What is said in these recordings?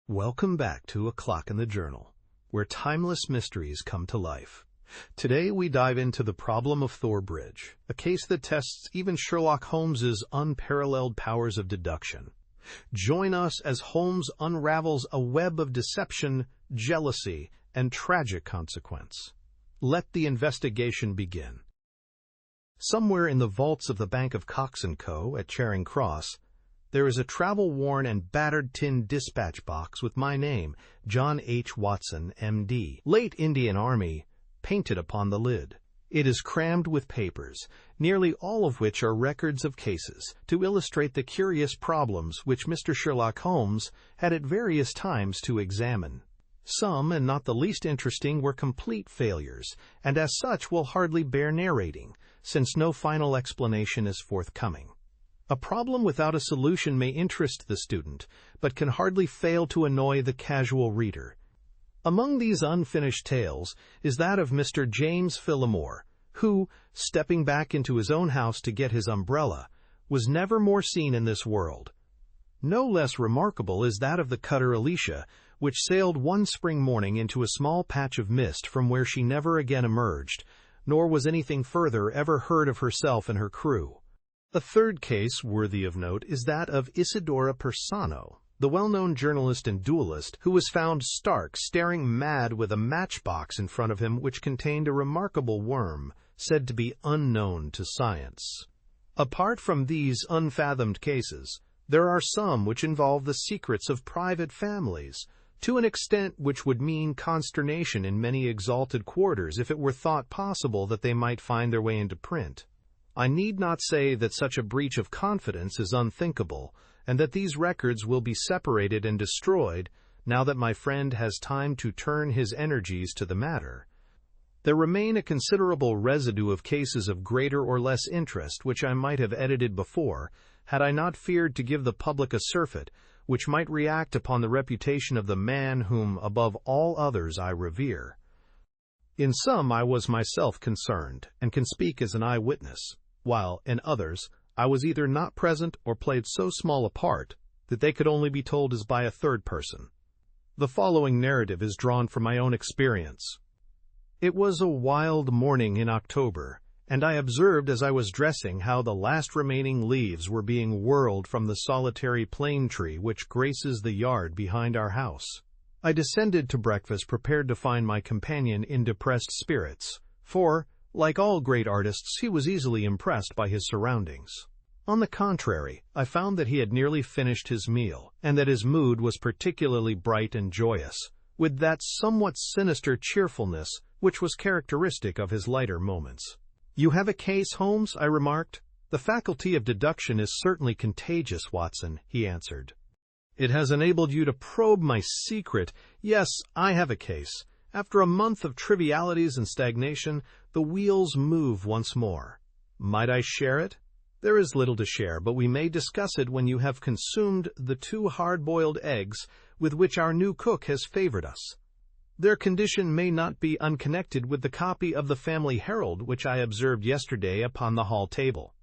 Welcome back to A Clock in the Journal, where timeless mysteries come to life. Today we dive into the Problem of Thor Bridge, a case that tests even Sherlock Holmes's unparalleled powers of deduction. Join us as Holmes unravels a web of deception, jealousy, and tragic consequence. Let the investigation begin. Somewhere in the vaults of the Bank of Cox & Co. at Charing Cross, there is a travel-worn and battered tin dispatch box with my name, John H. Watson, M.D., late Indian Army, painted upon the lid. It is crammed with papers, nearly all of which are records of cases, to illustrate the curious problems which Mr. Sherlock Holmes had at various times to examine. Some, and not the least interesting, were complete failures, and as such will hardly bear narrating, since no final explanation is forthcoming. A problem without a solution may interest the student, but can hardly fail to annoy the casual reader. Among these unfinished tales is that of Mr. James Phillimore, who, stepping back into his own house to get his umbrella, was never more seen in this world. No less remarkable is that of the cutter Alicia, which sailed one spring morning into a small patch of mist from where she never again emerged, nor was anything further ever heard of herself and her crew. A third case worthy of note is that of Isidora Persano, the well-known journalist and duelist who was found stark, staring mad with a matchbox in front of him which contained a remarkable worm, said to be unknown to science. Apart from these unfathomed cases, there are some which involve the secrets of private families, to an extent which would mean consternation in many exalted quarters if it were thought possible that they might find their way into print. I need not say that such a breach of confidence is unthinkable, and that these records will be separated and destroyed now that my friend has time to turn his energies to the matter. There remain a considerable residue of cases of greater or less interest which I might have edited before, had I not feared to give the public a surfeit which might react upon the reputation of the man whom, above all others, I revere. In some I was myself concerned, and can speak as an eyewitness, while, in others, I was either not present or played so small a part that they could only be told as by a third person. The following narrative is drawn from my own experience. It was a wild morning in October, and I observed as I was dressing how the last remaining leaves were being whirled from the solitary plane tree which graces the yard behind our house. I descended to breakfast prepared to find my companion in depressed spirits, for, like all great artists, he was easily impressed by his surroundings. On the contrary, I found that he had nearly finished his meal, and that his mood was particularly bright and joyous, with that somewhat sinister cheerfulness which was characteristic of his lighter moments. "You have a case, Holmes?" I remarked. "The faculty of deduction is certainly contagious, Watson," he answered. "It has enabled you to probe my secret. Yes, I have a case. After a month of trivialities and stagnation, the wheels move once more. Might I share it? There is little to share, but we may discuss it when you have consumed the 2 hard-boiled eggs with which our new cook has favored us. Their condition may not be unconnected with the copy of the Family Herald which I observed yesterday upon the hall table.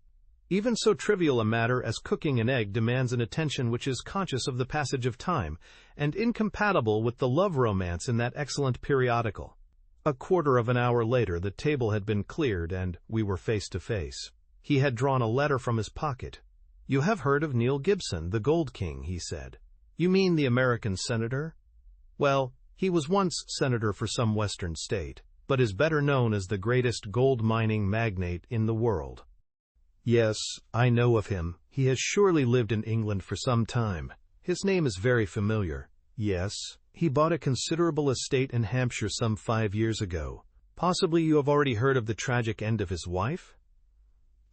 Even so trivial a matter as cooking an egg demands an attention which is conscious of the passage of time, and incompatible with the love romance in that excellent periodical." A quarter of an hour later the table had been cleared, and we were face to face. He had drawn a letter from his pocket. "You have heard of Neil Gibson, the Gold King," he said. "You mean the American senator? Well, he was once senator for some western state, but is better known as the greatest gold-mining magnate in the world." "Yes, I know of him. He has surely lived in England for some time. His name is very familiar." "Yes, he bought a considerable estate in Hampshire some 5 years ago. Possibly you have already heard of the tragic end of his wife?"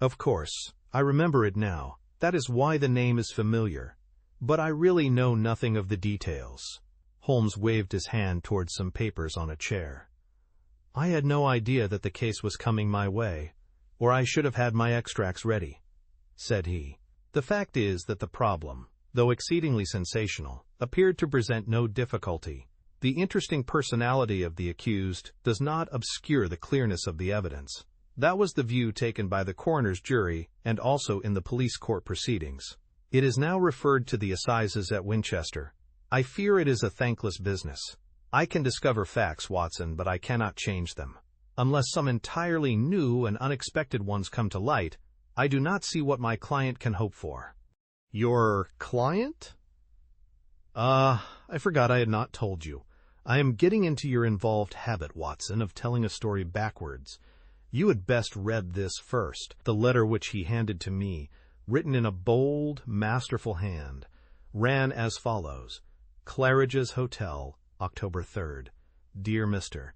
"Of course, I remember it now. That is why the name is familiar. But I really know nothing of the details." Holmes waved his hand towards some papers on a chair. "I had no idea that the case was coming my way, or I should have had my extracts ready," said he. "The fact is that the problem, though exceedingly sensational, appeared to present no difficulty. The interesting personality of the accused does not obscure the clearness of the evidence. That was the view taken by the coroner's jury and also in the police court proceedings. It is now referred to the assizes at Winchester. I fear it is a thankless business. I can discover facts, Watson, but I cannot change them. Unless some entirely new and unexpected ones come to light, I do not see what my client can hope for. Your client? I forgot I had not told you. I am getting into your involved habit, Watson, of telling a story backwards. You had best read this first, the letter which he handed to me, written in a bold, masterful hand, ran as follows. Claridge's Hotel, October 3rd. Dear Mr.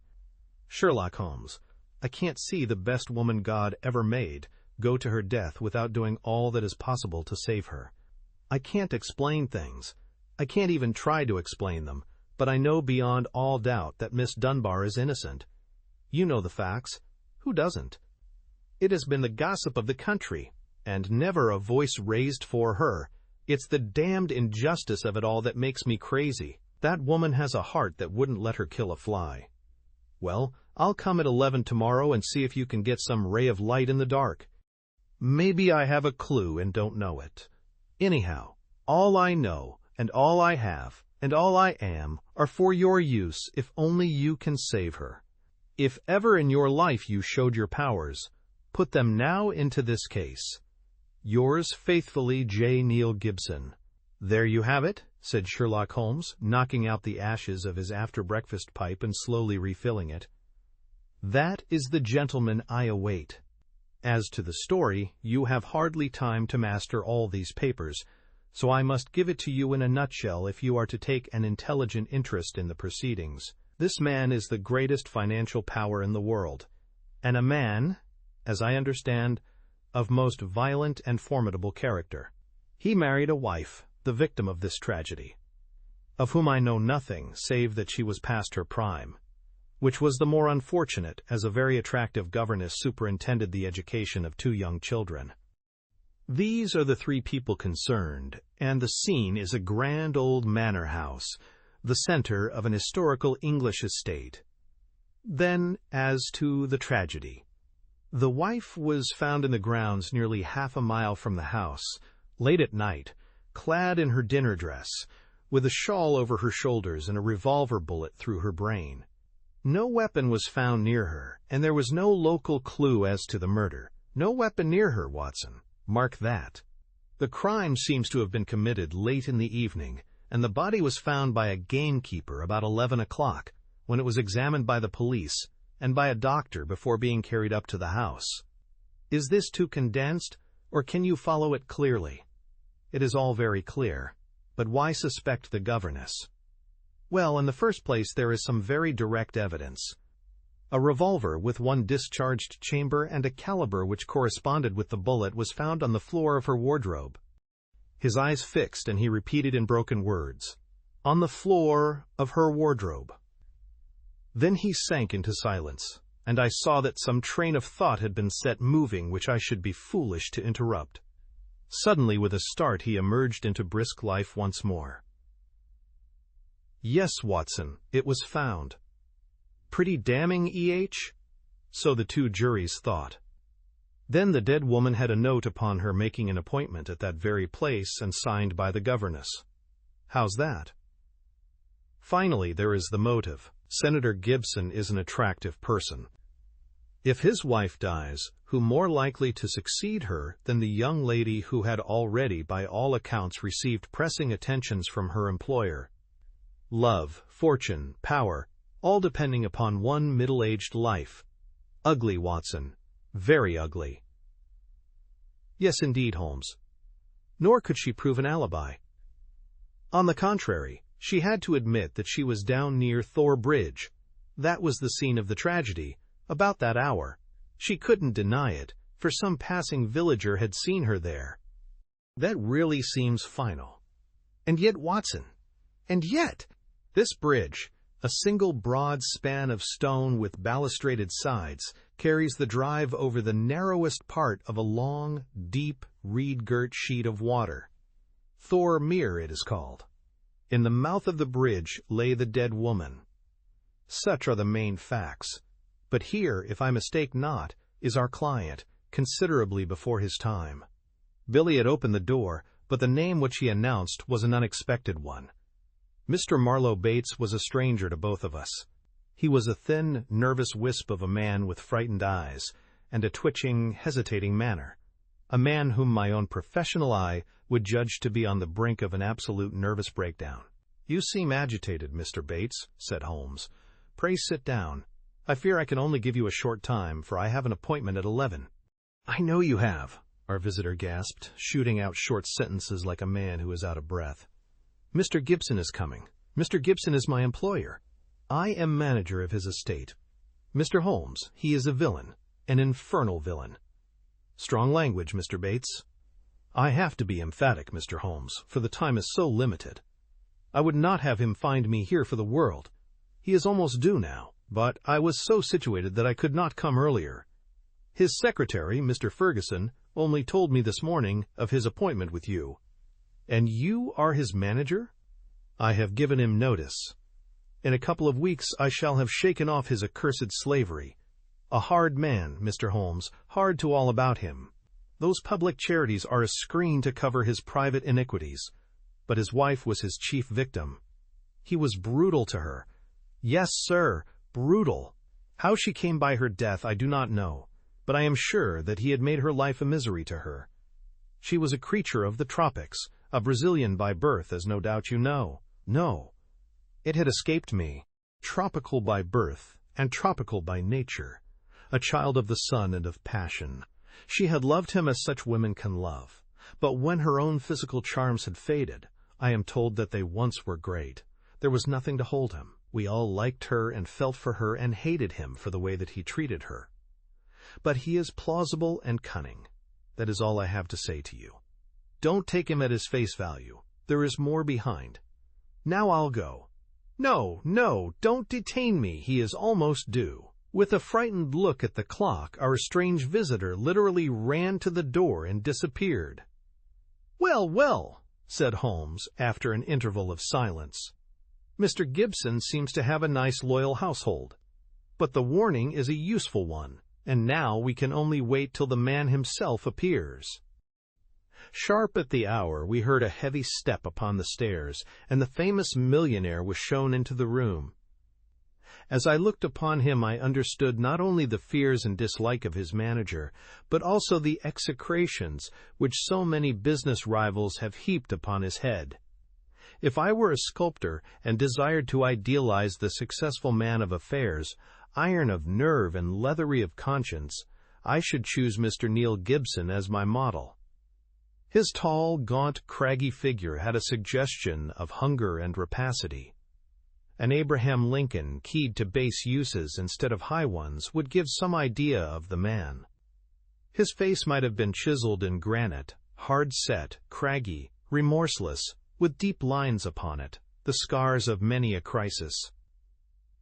Sherlock Holmes, I can't see the best woman God ever made go to her death without doing all that is possible to save her. I can't explain things. I can't even try to explain them, but I know beyond all doubt that Miss Dunbar is innocent. You know the facts. Who doesn't? It has been the gossip of the country, and never a voice raised for her. It's the damned injustice of it all that makes me crazy. That woman has a heart that wouldn't let her kill a fly. Well, I'll come at 11 tomorrow and see if you can get some ray of light in the dark. Maybe I have a clue and don't know it. Anyhow, all I know, and all I have, and all I am, are for your use if only you can save her. If ever in your life you showed your powers, put them now into this case. Yours faithfully, J. Neil Gibson. There you have it, said Sherlock Holmes, knocking out the ashes of his after-breakfast pipe and slowly refilling it. That is the gentleman I await. As to the story, you have hardly time to master all these papers, so I must give it to you in a nutshell if you are to take an intelligent interest in the proceedings. This man is the greatest financial power in the world, and a man, as I understand, of most violent and formidable character. He married a wife, the victim of this tragedy, of whom I know nothing save that she was past her prime, which was the more unfortunate as a very attractive governess superintended the education of 2 young children. These are the 3 people concerned, and the scene is a grand old manor house, the center of an historical English estate. Then, as to the tragedy. The wife was found in the grounds nearly half a mile from the house, late at night, clad in her dinner dress, with a shawl over her shoulders and a revolver bullet through her brain. No weapon was found near her, and there was no local clue as to the murder. No weapon near her, Watson. Mark that. The crime seems to have been committed late in the evening, and the body was found by a gamekeeper about 11 o'clock, when it was examined by the police and by a doctor before being carried up to the house. Is this too condensed, or can you follow it clearly? It is all very clear, but why suspect the governess? Well, in the first place, there is some very direct evidence. A revolver with 1 discharged chamber and a caliber which corresponded with the bullet was found on the floor of her wardrobe. His eyes fixed, and he repeated in broken words, "On the floor of her wardrobe." Then he sank into silence, and I saw that some train of thought had been set moving which I should be foolish to interrupt. Suddenly, with a start, he emerged into brisk life once more. Yes, Watson, it was found. Pretty damning, E.H.? So the 2 juries thought. Then the dead woman had a note upon her making an appointment at that very place and signed by the governess. How's that? Finally, there is the motive. Senator Gibson is an attractive person. If his wife dies, who more likely to succeed her than the young lady who had already, by all accounts, received pressing attentions from her employer? Love, fortune, power, all depending upon one middle-aged life. Ugly, Watson. Very ugly. Yes, indeed, Holmes. Nor could she prove an alibi. On the contrary, she had to admit that she was down near Thor Bridge. That was the scene of the tragedy, about that hour. She couldn't deny it, for some passing villager had seen her there. That really seems final. And yet, Watson, this bridge, a single broad span of stone with balustraded sides, carries the drive over the narrowest part of a long, deep, reed-girt sheet of water. Thor Mere it is called. In the mouth of the bridge lay the dead woman. Such are the main facts. But here, if I mistake not, is our client, considerably before his time. Billy had opened the door, but the name which he announced was an unexpected one. Mr. Marlowe Bates was a stranger to both of us. He was a thin, nervous wisp of a man with frightened eyes and a twitching, hesitating manner. A man whom my own professional eye would judge to be on the brink of an absolute nervous breakdown. "You seem agitated, Mr. Bates," said Holmes. "Pray sit down. I fear I can only give you a short time, for I have an appointment at 11. "I know you have," our visitor gasped, shooting out short sentences like a man who is out of breath. "Mr. Gibson is coming. Mr. Gibson is my employer. I am manager of his estate. Mr. Holmes, he is a villain, an infernal villain." Strong language, Mr. Bates. "I have to be emphatic, Mr. Holmes, for the time is so limited. I would not have him find me here for the world. He is almost due now, but I was so situated that I could not come earlier. His secretary, Mr. Ferguson, only told me this morning of his appointment with you." "And you are his manager?" "I have given him notice. In a couple of weeks I shall have shaken off his accursed slavery. A hard man, Mr. Holmes, hard to all about him. Those public charities are a screen to cover his private iniquities. But his wife was his chief victim. He was brutal to her. Yes, sir, brutal. How she came by her death I do not know, but I am sure that he had made her life a misery to her. She was a creature of the tropics, a Brazilian by birth, as no doubt you know. No, it had escaped me. Tropical by birth, and tropical by nature. A child of the sun and of passion. She had loved him as such women can love. But when her own physical charms had faded, I am told that they once were great, there was nothing to hold him. We all liked her and felt for her and hated him for the way that he treated her. But he is plausible and cunning. That is all I have to say to you. Don't take him at his face value. There is more behind. Now I'll go." "No, no, don't detain me. He is almost due." With a frightened look at the clock, our strange visitor literally ran to the door and disappeared. "Well, well," said Holmes, after an interval of silence. "Mr. Gibson seems to have a nice loyal household. But the warning is a useful one, and now we can only wait till the man himself appears." Sharp at the hour, we heard a heavy step upon the stairs, and the famous millionaire was shown into the room. As I looked upon him, I understood not only the fears and dislike of his manager, but also the execrations which so many business rivals have heaped upon his head. If I were a sculptor and desired to idealize the successful man of affairs, iron of nerve and leathery of conscience, I should choose Mr. Neil Gibson as my model. His tall, gaunt, craggy figure had a suggestion of hunger and rapacity. An Abraham Lincoln, keyed to base uses instead of high ones, would give some idea of the man. His face might have been chiseled in granite, hard-set, craggy, remorseless, with deep lines upon it, the scars of many a crisis.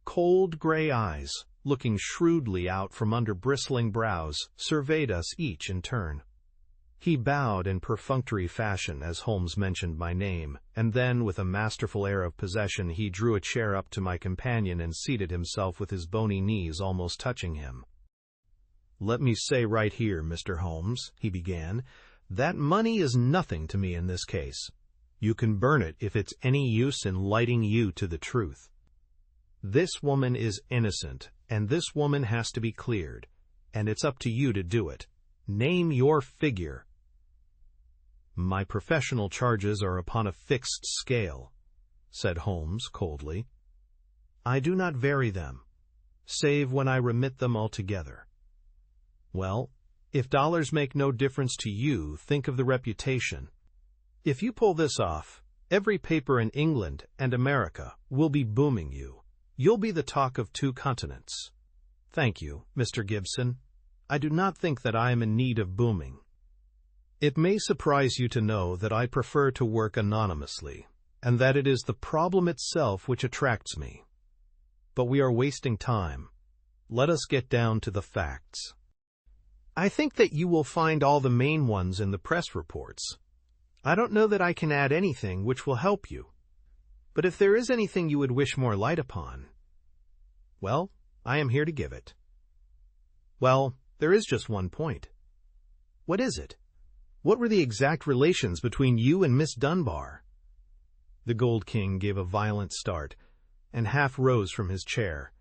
Cold gray eyes, looking shrewdly out from under bristling brows, surveyed us each in turn. He bowed in perfunctory fashion as Holmes mentioned my name, and then, with a masterful air of possession, he drew a chair up to my companion and seated himself with his bony knees almost touching him. "Let me say right here, Mr. Holmes," he began, "that money is nothing to me in this case. You can burn it if it's any use in lighting you to the truth. This woman is innocent, and this woman has to be cleared, and it's up to you to do it. Name your figure." "My professional charges are upon a fixed scale," said Holmes coldly. "I do not vary them, save when I remit them altogether." "Well, if dollars make no difference to you, think of the reputation. If you pull this off, every paper in England and America will be booming you. You'll be the talk of 2 continents. Thank you, Mr. Gibson. I do not think that I am in need of booming. It may surprise you to know that I prefer to work anonymously, and that it is the problem itself which attracts me. But we are wasting time. Let us get down to the facts. I think that you will find all the main ones in the press reports. I don't know that I can add anything which will help you. But if there is anything you would wish more light upon, well, I am here to give it. Well, there is just one point. What is it? What were the exact relations between you and Miss Dunbar? The Gold King gave a violent start, and half rose from his chair.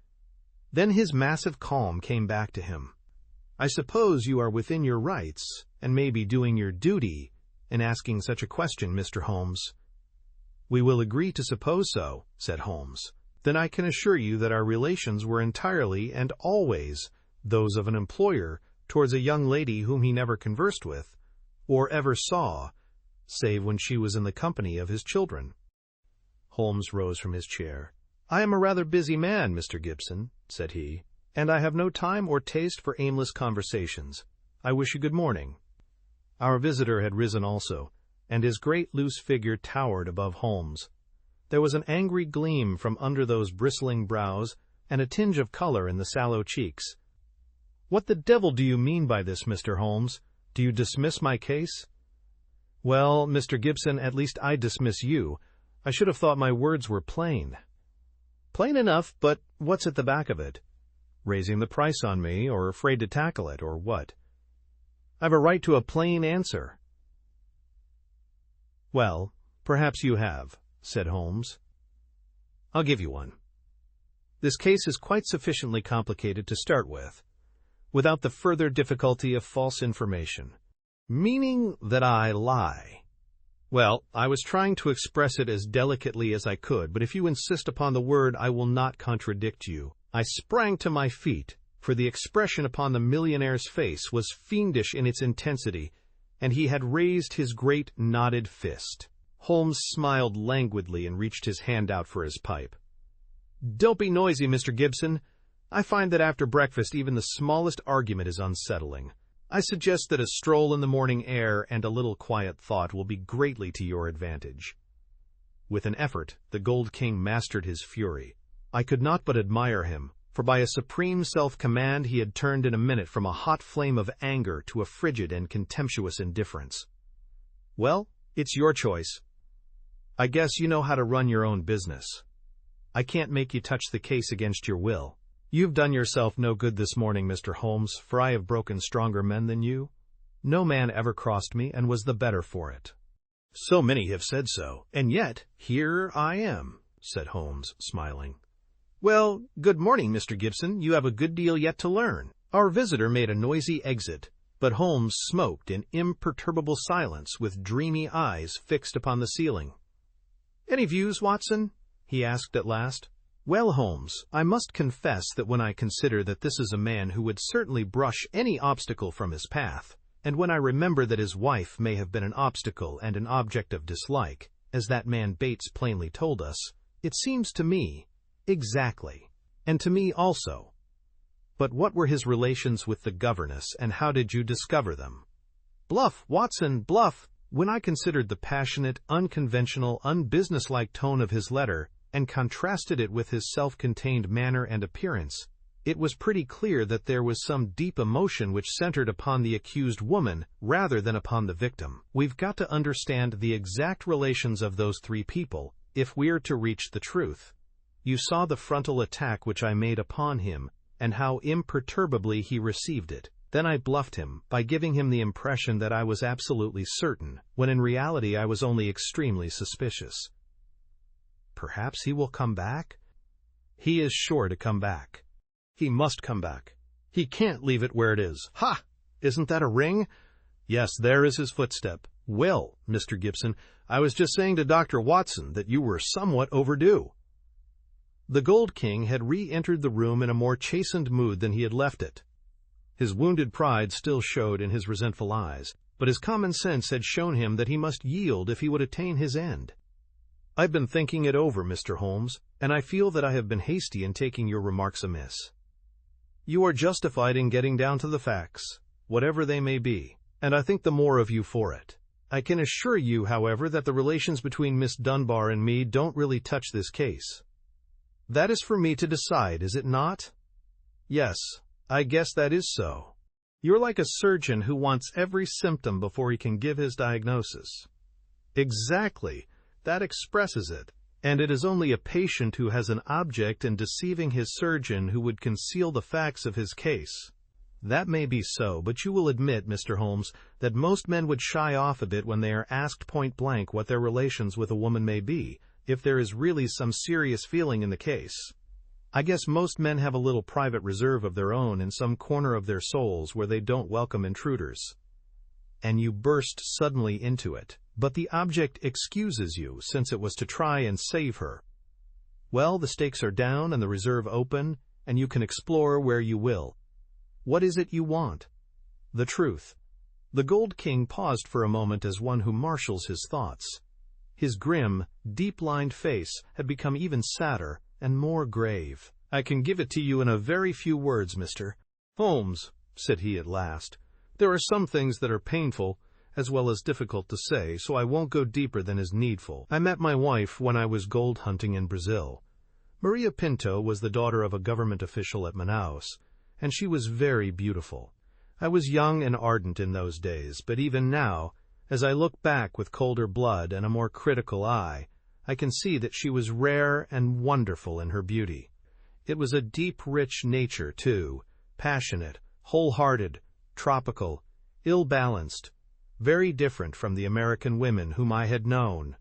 Then his massive calm came back to him. "I suppose you are within your rights, and may be doing your duty, in asking such a question, Mr. Holmes." "We will agree to suppose so," said Holmes. "Then I can assure you that our relations were entirely and always those of an employer towards a young lady whom he never conversed with, or ever saw, save when she was in the company of his children." Holmes rose from his chair. "I am a rather busy man, Mr. Gibson," said he, "and I have no time or taste for aimless conversations. I wish you good morning." Our visitor had risen also, and his great loose figure towered above Holmes. There was an angry gleam from under those bristling brows, and a tinge of color in the sallow cheeks. "What the devil do you mean by this, Mr. Holmes? Do you dismiss my case?" "Well, Mr. Gibson, at least I dismiss you. I should have thought my words were plain." "Plain enough, but what's at the back of it? Raising the price on me, or afraid to tackle it, or what? I've a right to a plain answer." "Well, perhaps you have," said Holmes. "I'll give you one. This case is quite sufficiently complicated to start with, without the further difficulty of false information." "Meaning that I lie?" "Well, I was trying to express it as delicately as I could, but if you insist upon the word, I will not contradict you." I sprang to my feet, for the expression upon the millionaire's face was fiendish in its intensity, and he had raised his great knotted fist. Holmes smiled languidly and reached his hand out for his pipe. "Don't be noisy, Mr. Gibson. I find that after breakfast even the smallest argument is unsettling. I suggest that a stroll in the morning air and a little quiet thought will be greatly to your advantage." With an effort, the Gold King mastered his fury. I could not but admire him, for by a supreme self-command he had turned in a minute from a hot flame of anger to a frigid and contemptuous indifference. "Well, it's your choice. I guess you know how to run your own business. I can't make you touch the case against your will. You've done yourself no good this morning, Mr. Holmes, for I have broken stronger men than you. No man ever crossed me and was the better for it." "So many have said so, and yet here I am," said Holmes, smiling. "Well, good morning, Mr. Gibson. You have a good deal yet to learn." Our visitor made a noisy exit, but Holmes smoked in imperturbable silence with dreamy eyes fixed upon the ceiling. "Any views, Watson?" he asked at last. "Well, Holmes, I must confess that when I consider that this is a man who would certainly brush any obstacle from his path, and when I remember that his wife may have been an obstacle and an object of dislike, as that man Bates plainly told us, it seems to me, exactly, and to me also. But what were his relations with the governess, and how did you discover them?" "Bluff, Watson, bluff." When I considered the passionate, unconventional, unbusinesslike tone of his letter, and contrasted it with his self-contained manner and appearance, it was pretty clear that there was some deep emotion which centered upon the accused woman rather than upon the victim. We've got to understand the exact relations of those three people, if we're to reach the truth. You saw the frontal attack which I made upon him, and how imperturbably he received it. Then I bluffed him by giving him the impression that I was absolutely certain, when in reality I was only extremely suspicious. Perhaps he will come back? He is sure to come back. He must come back. He can't leave it where it is. Ha! Isn't that a ring? Yes, there is his footstep. Well, Mr. Gibson, I was just saying to Dr. Watson that you were somewhat overdue. The Gold King had re-entered the room in a more chastened mood than he had left it. His wounded pride still showed in his resentful eyes, but his common sense had shown him that he must yield if he would attain his end. "I've been thinking it over, Mr. Holmes, and I feel that I have been hasty in taking your remarks amiss. You are justified in getting down to the facts, whatever they may be, and I think the more of you for it. I can assure you, however, that the relations between Miss Dunbar and me don't really touch this case. That is for me to decide, is it not?" "Yes, I guess that is so. You're like a surgeon who wants every symptom before he can give his diagnosis." "Exactly. That expresses it. And it is only a patient who has an object in deceiving his surgeon who would conceal the facts of his case." "That may be so, but you will admit, Mr. Holmes, that most men would shy off a bit when they are asked point-blank what their relations with a woman may be, if there is really some serious feeling in the case. I guess most men have a little private reserve of their own in some corner of their souls where they don't welcome intruders. And you burst suddenly into it, but the object excuses you since it was to try and save her. Well, the stakes are down and the reserve open, and you can explore where you will. What is it you want? The truth. The Gold King paused for a moment as one who marshals his thoughts. His grim, deep-lined face had become even sadder and more grave. "I can give it to you in a very few words, Mr. Holmes," said he at last. "There are some things that are painful, as well as difficult to say, so I won't go deeper than is needful. I met my wife when I was gold hunting in Brazil. Maria Pinto was the daughter of a government official at Manaus, and she was very beautiful. I was young and ardent in those days, but even now, as I look back with colder blood and a more critical eye, I can see that she was rare and wonderful in her beauty. It was a deep, rich nature, too, passionate, wholehearted, tropical, ill-balanced, very different from the American women whom I had known.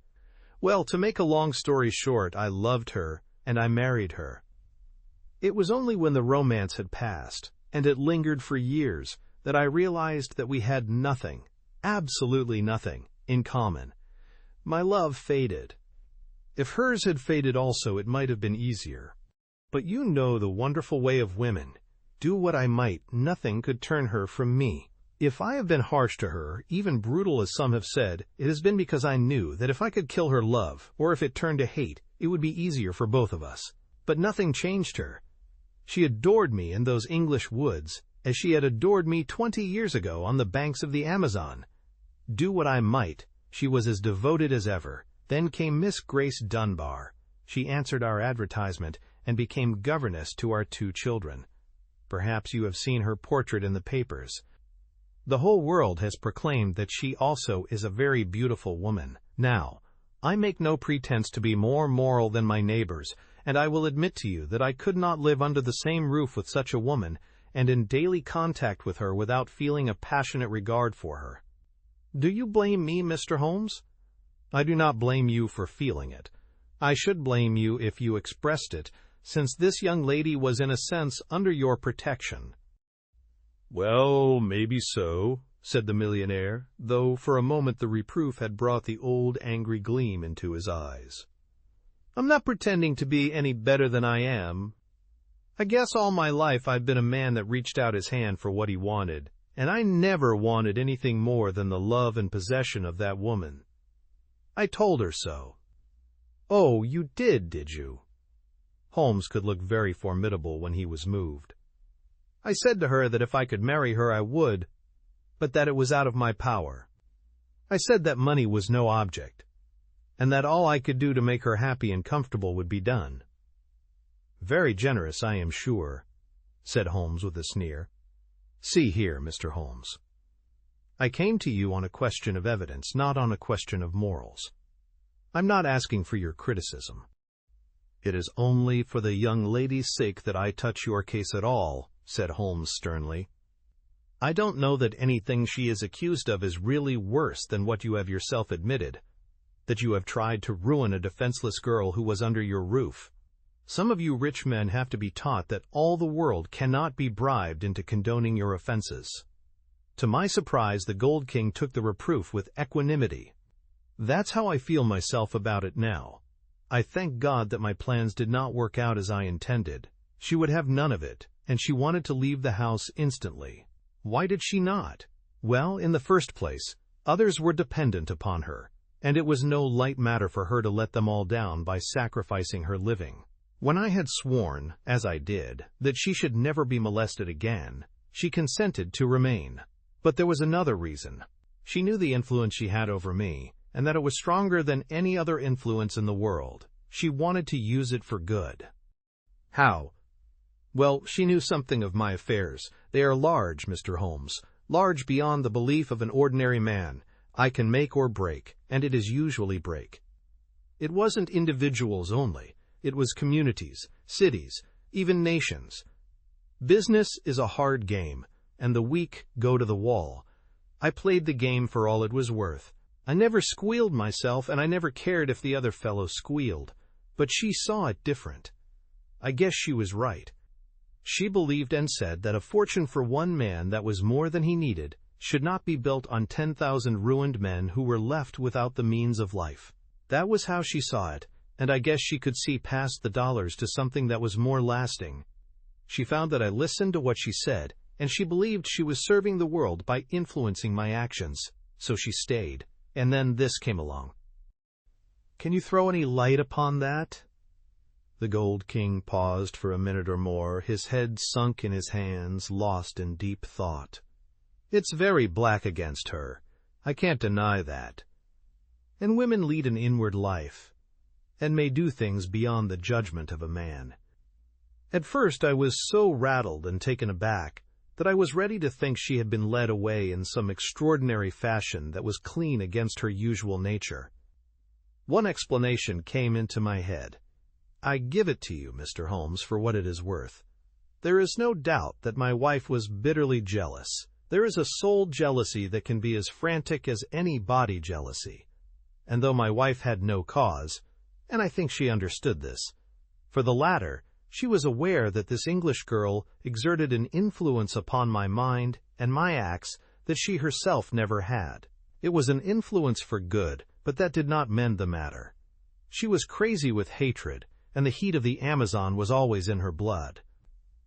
Well, to make a long story short, I loved her, and I married her. It was only when the romance had passed, and it lingered for years, that I realized that we had nothing, absolutely nothing, in common. My love faded. If hers had faded also, it might have been easier. But you know the wonderful way of women. Do what I might, nothing could turn her from me. If I have been harsh to her, even brutal as some have said, it has been because I knew that if I could kill her love, or if it turned to hate, it would be easier for both of us. But nothing changed her. She adored me in those English woods, as she had adored me 20 years ago on the banks of the Amazon. Do what I might, she was as devoted as ever. Then came Miss Grace Dunbar. She answered our advertisement and became governess to our 2 children. Perhaps you have seen her portrait in the papers. The whole world has proclaimed that she also is a very beautiful woman. Now, I make no pretense to be more moral than my neighbors, and I will admit to you that I could not live under the same roof with such a woman and in daily contact with her without feeling a passionate regard for her. Do you blame me, Mr. Holmes? I do not blame you for feeling it. I should blame you if you expressed it, since this young lady was in a sense under your protection. Well, maybe so, said the millionaire, though for a moment the reproof had brought the old angry gleam into his eyes. I'm not pretending to be any better than I am. I guess all my life I've been a man that reached out his hand for what he wanted, and I never wanted anything more than the love and possession of that woman. I told her so. Oh, you did you? Holmes could look very formidable when he was moved. I said to her that if I could marry her I would, but that it was out of my power. I said that money was no object, and that all I could do to make her happy and comfortable would be done. Very generous, I am sure, said Holmes with a sneer. See here, Mr. Holmes. I came to you on a question of evidence, not on a question of morals. I'm not asking for your criticism. It is only for the young lady's sake that I touch your case at all, said Holmes sternly. I don't know that anything she is accused of is really worse than what you have yourself admitted, that you have tried to ruin a defenseless girl who was under your roof. Some of you rich men have to be taught that all the world cannot be bribed into condoning your offenses. To my surprise, the Gold King took the reproof with equanimity. That's how I feel myself about it now. I thank God that my plans did not work out as I intended. She would have none of it, and she wanted to leave the house instantly. Why did she not? Well, in the first place, others were dependent upon her, and it was no light matter for her to let them all down by sacrificing her living. When I had sworn, as I did, that she should never be molested again, she consented to remain. But there was another reason. She knew the influence she had over me, and that it was stronger than any other influence in the world. She wanted to use it for good. How? Well, she knew something of my affairs. They are large, Mr. Holmes, large beyond the belief of an ordinary man. I can make or break, and it is usually break. It wasn't individuals only. It was communities, cities, even nations. Business is a hard game, and the weak go to the wall. I played the game for all it was worth. I never squealed myself, and I never cared if the other fellow squealed. But she saw it different. I guess she was right. She believed and said that a fortune for one man that was more than he needed should not be built on 10,000 ruined men who were left without the means of life. That was how she saw it, and I guess she could see past the dollars to something that was more lasting. She found that I listened to what she said, and she believed she was serving the world by influencing my actions, so she stayed, and then this came along. Can you throw any light upon that? The Gold King paused for a minute or more, his head sunk in his hands, lost in deep thought. It's very black against her. I can't deny that. And women lead an inward life, and may do things beyond the judgment of a man. At first I was so rattled and taken aback that I was ready to think she had been led away in some extraordinary fashion that was clean against her usual nature. One explanation came into my head. I give it to you, Mr. Holmes, for what it is worth. There is no doubt that my wife was bitterly jealous. There is a soul jealousy that can be as frantic as any body jealousy. And though my wife had no cause, and I think she understood this, for the latter, she was aware that this English girl exerted an influence upon my mind and my acts that she herself never had. It was an influence for good, but that did not mend the matter. She was crazy with hatred, and the heat of the Amazon was always in her blood.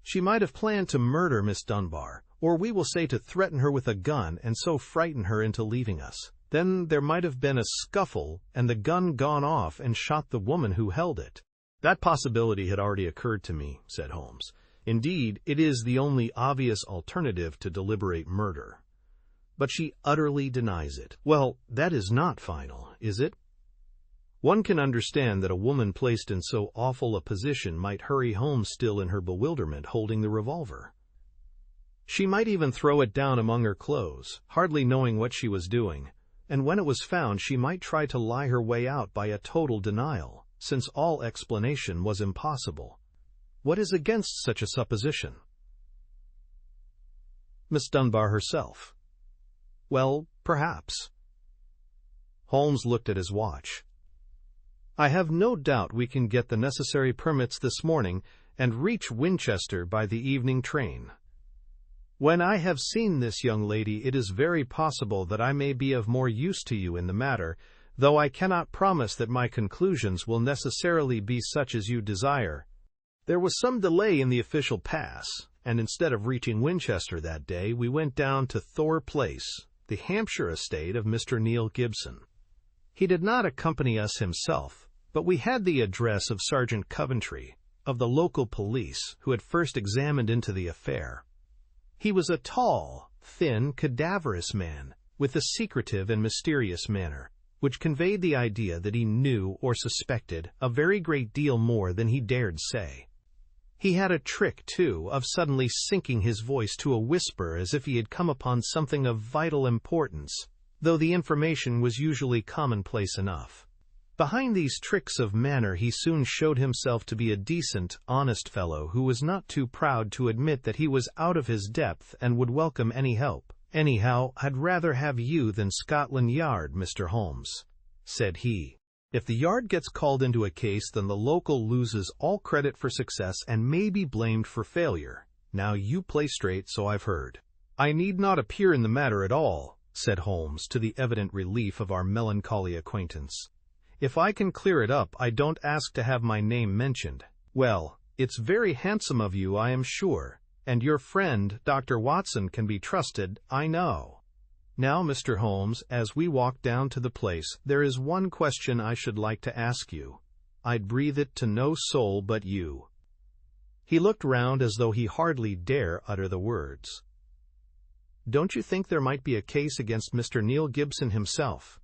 She might have planned to murder Miss Dunbar, or we will say to threaten her with a gun and so frighten her into leaving us. Then there might have been a scuffle and the gun gone off and shot the woman who held it. That possibility had already occurred to me, said Holmes. Indeed, it is the only obvious alternative to deliberate murder. But she utterly denies it. Well, that is not final, is it? One can understand that a woman placed in so awful a position might hurry home still in her bewilderment, holding the revolver. She might even throw it down among her clothes, hardly knowing what she was doing, and when it was found she might try to lie her way out by a total denial, since all explanation was impossible. What is against such a supposition? Miss Dunbar herself. Well, perhaps. Holmes looked at his watch. I have no doubt we can get the necessary permits this morning and reach Winchester by the evening train. When I have seen this young lady, it is very possible that I may be of more use to you in the matter, though I cannot promise that my conclusions will necessarily be such as you desire. There was some delay in the official pass, and instead of reaching Winchester that day, we went down to Thor Place, the Hampshire estate of Mr. Neil Gibson. He did not accompany us himself, but we had the address of Sergeant Coventry, of the local police, who had first examined into the affair. He was a tall, thin, cadaverous man, with a secretive and mysterious manner, which conveyed the idea that he knew or suspected a very great deal more than he dared say. He had a trick, too, of suddenly sinking his voice to a whisper as if he had come upon something of vital importance, though the information was usually commonplace enough. Behind these tricks of manner he soon showed himself to be a decent, honest fellow who was not too proud to admit that he was out of his depth and would welcome any help. Anyhow, I'd rather have you than Scotland Yard, Mr. Holmes, said he. If the Yard gets called into a case, then the local loses all credit for success and may be blamed for failure. Now you play straight, so I've heard. I need not appear in the matter at all, said Holmes, to the evident relief of our melancholy acquaintance. If I can clear it up, I don't ask to have my name mentioned. Well, it's very handsome of you, I am sure, and your friend, Dr. Watson, can be trusted, I know. Now, Mr. Holmes, as we walk down to the place, there is one question I should like to ask you. I'd breathe it to no soul but you. He looked round as though he hardly dare utter the words. Don't you think there might be a case against Mr. Neil Gibson himself?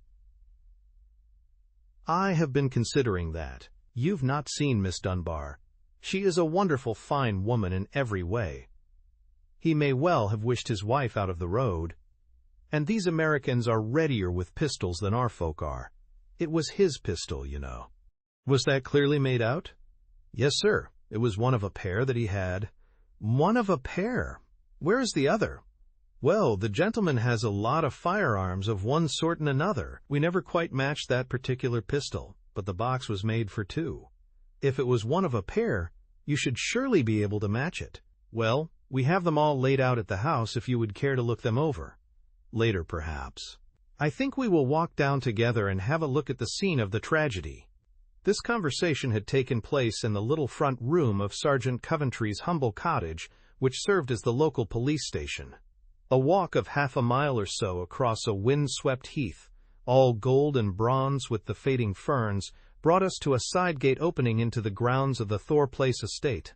I have been considering that. You've not seen Miss Dunbar. She is a wonderful fine woman in every way. He may well have wished his wife out of the road. And these Americans are readier with pistols than our folk are. It was his pistol, you know. Was that clearly made out? Yes, sir. It was one of a pair that he had. One of a pair? Where is the other? Well, the gentleman has a lot of firearms of one sort and another. We never quite matched that particular pistol, but the box was made for two. If it was one of a pair, you should surely be able to match it. Well, we have them all laid out at the house if you would care to look them over. Later, perhaps. I think we will walk down together and have a look at the scene of the tragedy. This conversation had taken place in the little front room of Sergeant Coventry's humble cottage, which served as the local police station. A walk of half a mile or so across a wind-swept heath, all gold and bronze with the fading ferns, brought us to a side gate opening into the grounds of the Thor Place estate.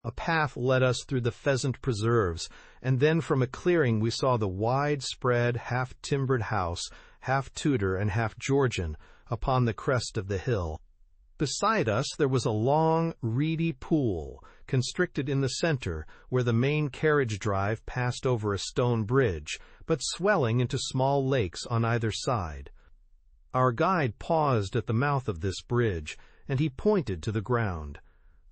A path led us through the pheasant preserves, and then from a clearing we saw the wide-spread, half-timbered house, half Tudor and half Georgian, upon the crest of the hill. Beside us there was a long, reedy pool, constricted in the center, where the main carriage drive passed over a stone bridge, but swelling into small lakes on either side. Our guide paused at the mouth of this bridge, and he pointed to the ground.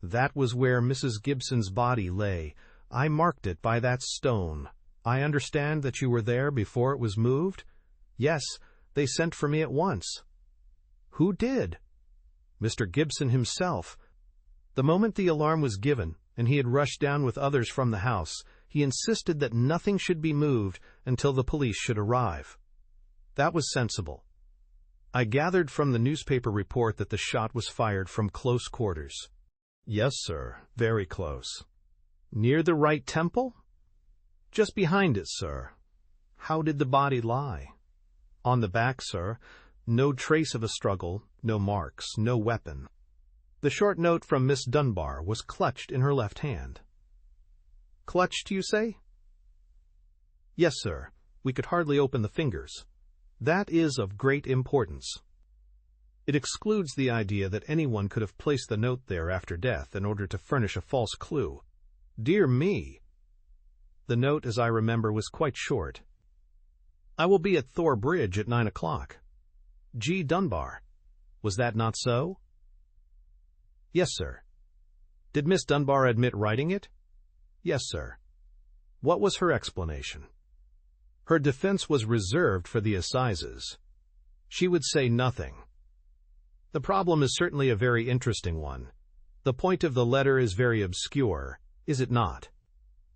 That was where Mrs. Gibson's body lay. I marked it by that stone. I understand that you were there before it was moved? Yes, they sent for me at once. Who did? Mr. Gibson himself. The moment the alarm was given, and he had rushed down with others from the house, he insisted that nothing should be moved until the police should arrive. That was sensible. I gathered from the newspaper report that the shot was fired from close quarters. Yes, sir, very close. Near the right temple? Just behind it, sir. How did the body lie? On the back, sir. No trace of a struggle, no marks, no weapon. The short note from Miss Dunbar was clutched in her left hand. Clutched, you say? Yes, sir. We could hardly open the fingers. That is of great importance. It excludes the idea that anyone could have placed the note there after death in order to furnish a false clue. Dear me! The note, as I remember, was quite short. I will be at Thor Bridge at 9 o'clock. G. Dunbar. Was that not so? Yes, sir. Did Miss Dunbar admit writing it? Yes, sir. What was her explanation? Her defense was reserved for the assizes. She would say nothing. The problem is certainly a very interesting one. The point of the letter is very obscure, is it not?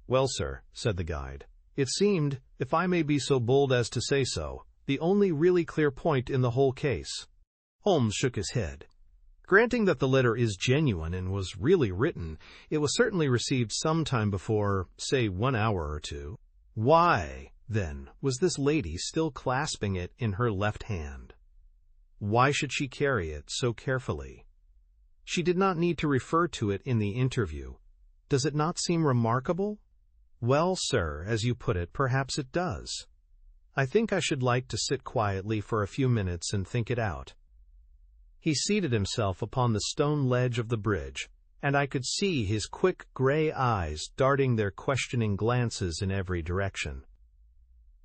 Well, sir, said the guide, it seemed, if I may be so bold as to say so, the only really clear point in the whole case. Holmes shook his head. Granting that the letter is genuine and was really written, it was certainly received some time before, say, 1 hour or two. Why, then, was this lady still clasping it in her left hand? Why should she carry it so carefully? She did not need to refer to it in the interview. Does it not seem remarkable? Well, sir, as you put it, perhaps it does. I think I should like to sit quietly for a few minutes and think it out. He seated himself upon the stone ledge of the bridge, and I could see his quick gray eyes darting their questioning glances in every direction.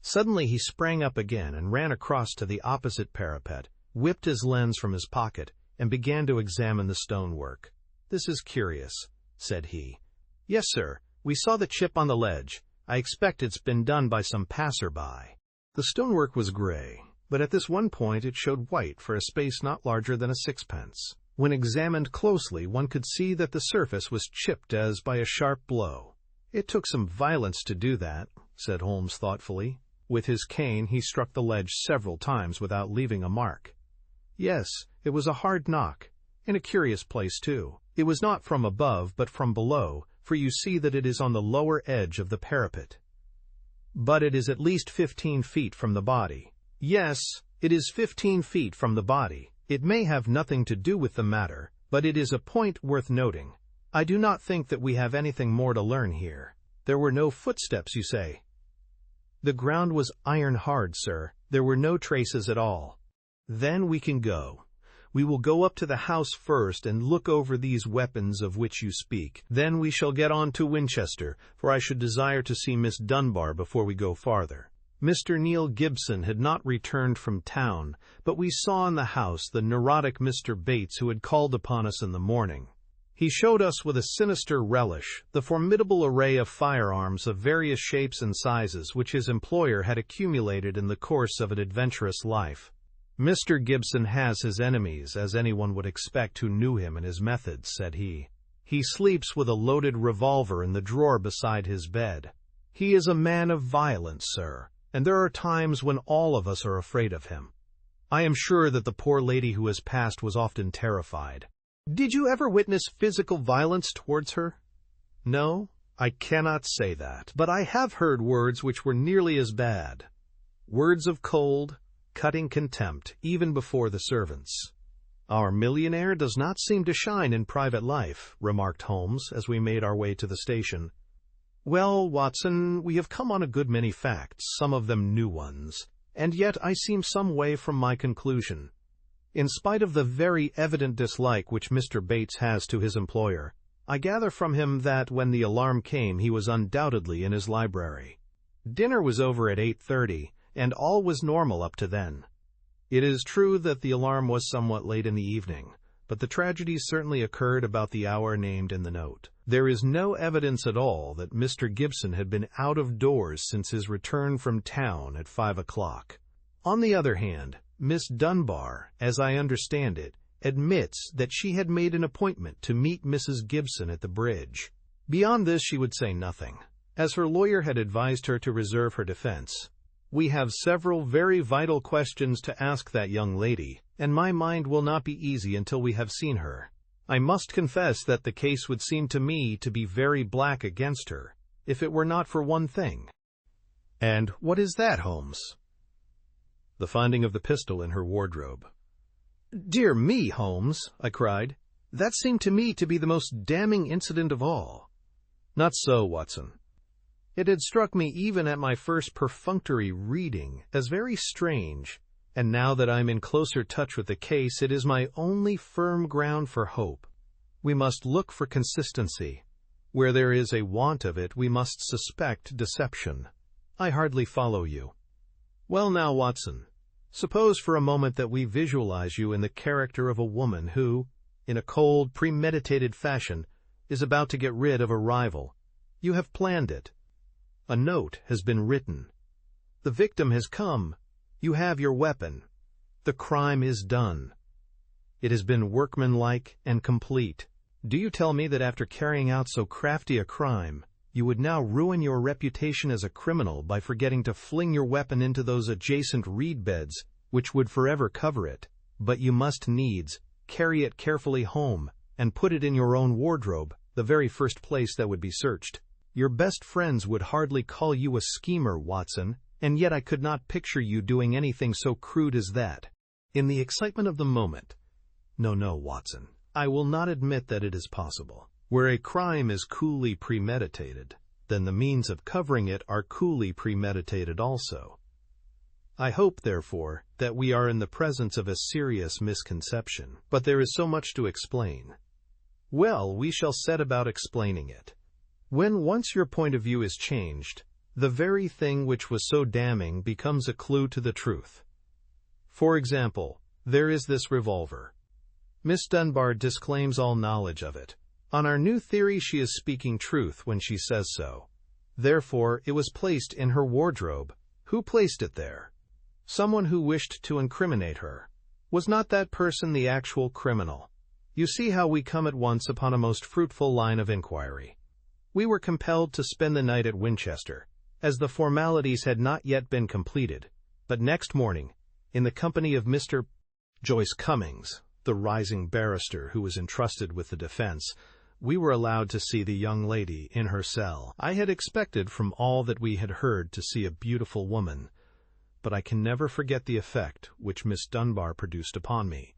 Suddenly he sprang up again and ran across to the opposite parapet, whipped his lens from his pocket, and began to examine the stonework. This is curious, said he. Yes, sir, we saw the chip on the ledge. I expect it's been done by some passer-by. The stonework was gray, but at this one point it showed white for a space not larger than a sixpence. When examined closely, one could see that the surface was chipped as by a sharp blow. It took some violence to do that, said Holmes thoughtfully. With his cane he struck the ledge several times without leaving a mark. Yes, it was a hard knock, in a curious place too. It was not from above, but from below, for you see that it is on the lower edge of the parapet. But it is at least 15 feet from the body. Yes, it is 15 feet from the body. It may have nothing to do with the matter, but it is a point worth noting. I do not think that we have anything more to learn here. There were no footsteps, you say? The ground was iron hard, sir. There were no traces at all. Then we can go. We will go up to the house first and look over these weapons of which you speak. Then we shall get on to Winchester, for I should desire to see Miss Dunbar before we go farther. Mr. Neil Gibson had not returned from town, but we saw in the house the neurotic Mr. Bates who had called upon us in the morning. He showed us with a sinister relish the formidable array of firearms of various shapes and sizes which his employer had accumulated in the course of an adventurous life. "Mr. Gibson has his enemies, as anyone would expect who knew him and his methods," said he. "He sleeps with a loaded revolver in the drawer beside his bed. He is a man of violence, sir, and there are times when all of us are afraid of him. I am sure that the poor lady who has passed was often terrified." "Did you ever witness physical violence towards her?" "No, I cannot say that, but I have heard words which were nearly as bad. Words of cold, cutting contempt, even before the servants." "Our millionaire does not seem to shine in private life," remarked Holmes as we made our way to the station. "Well, Watson, we have come on a good many facts, some of them new ones, and yet I seem some way from my conclusion. In spite of the very evident dislike which Mr. Bates has to his employer, I gather from him that when the alarm came he was undoubtedly in his library. Dinner was over at 8:30, and all was normal up to then. It is true that the alarm was somewhat late in the evening, but the tragedy certainly occurred about the hour named in the note. There is no evidence at all that Mr. Gibson had been out of doors since his return from town at 5 o'clock. On the other hand, Miss Dunbar, as I understand it, admits that she had made an appointment to meet Mrs. Gibson at the bridge. Beyond this she would say nothing, as her lawyer had advised her to reserve her defense. We have several very vital questions to ask that young lady, and my mind will not be easy until we have seen her. I must confess that the case would seem to me to be very black against her, if it were not for one thing." "And what is that, Holmes?" "The finding of the pistol in her wardrobe." "Dear me, Holmes," I cried, "that seemed to me to be the most damning incident of all." "Not so, Watson. It had struck me even at my first perfunctory reading as very strange, and now that I am in closer touch with the case, it is my only firm ground for hope. We must look for consistency. Where there is a want of it, we must suspect deception. I hardly follow you. Well now, Watson, suppose for a moment that we visualize you in the character of a woman who, in a cold, premeditated fashion, is about to get rid of a rival. You have planned it. A note has been written. The victim has come. You have your weapon. The crime is done. It has been workmanlike and complete. Do you tell me that after carrying out so crafty a crime, you would now ruin your reputation as a criminal by forgetting to fling your weapon into those adjacent reed beds, which would forever cover it, but you must needs carry it carefully home and put it in your own wardrobe, the very first place that would be searched? Your best friends would hardly call you a schemer, Watson, and yet I could not picture you doing anything so crude as that. In the excitement of the moment— No, Watson, I will not admit that it is possible. Where a crime is coolly premeditated, then the means of covering it are coolly premeditated also. I hope, therefore, that we are in the presence of a serious misconception, but there is so much to explain. Well, we shall set about explaining it. When once your point of view is changed, the very thing which was so damning becomes a clue to the truth. For example, there is this revolver. Miss Dunbar disclaims all knowledge of it. On our new theory, she is speaking truth when she says so. Therefore, it was placed in her wardrobe. Who placed it there? Someone who wished to incriminate her. Was not that person the actual criminal? You see how we come at once upon a most fruitful line of inquiry. We were compelled to spend the night at Winchester, as the formalities had not yet been completed, but next morning, in the company of Mr. Joyce Cummings, the rising barrister who was entrusted with the defense, we were allowed to see the young lady in her cell. I had expected from all that we had heard to see a beautiful woman, but I can never forget the effect which Miss Dunbar produced upon me.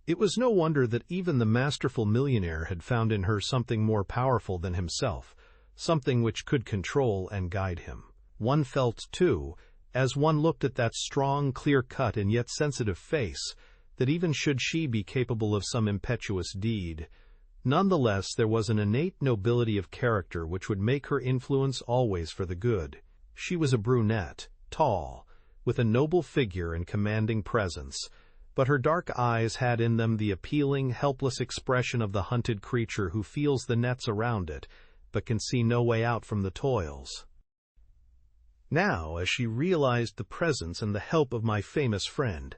It was no wonder that even the masterful millionaire had found in her something more powerful than himself, something which could control and guide him. One felt, too, as one looked at that strong, clear-cut and yet sensitive face, that even should she be capable of some impetuous deed, nonetheless there was an innate nobility of character which would make her influence always for the good. She was a brunette, tall, with a noble figure and commanding presence, but her dark eyes had in them the appealing, helpless expression of the hunted creature who feels the nets around it, but can see no way out from the toils. Now, as she realized the presence and the help of my famous friend,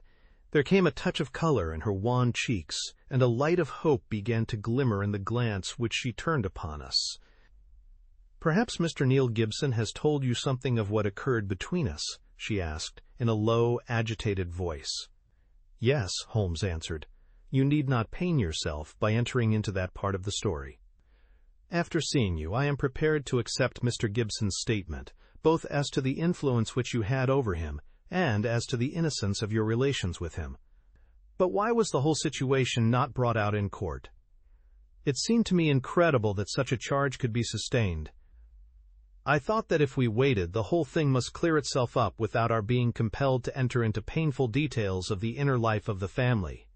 there came a touch of color in her wan cheeks, and a light of hope began to glimmer in the glance which she turned upon us. "Perhaps Mr. Neil Gibson has told you something of what occurred between us?" she asked, in a low, agitated voice. "Yes," Holmes answered. "You need not pain yourself by entering into that part of the story. After seeing you, I am prepared to accept Mr. Gibson's statement, both as to the influence which you had over him, and as to the innocence of your relations with him. But why was the whole situation not brought out in court? It seemed to me incredible that such a charge could be sustained. I thought that if we waited, the whole thing must clear itself up without our being compelled to enter into painful details of the inner life of the family.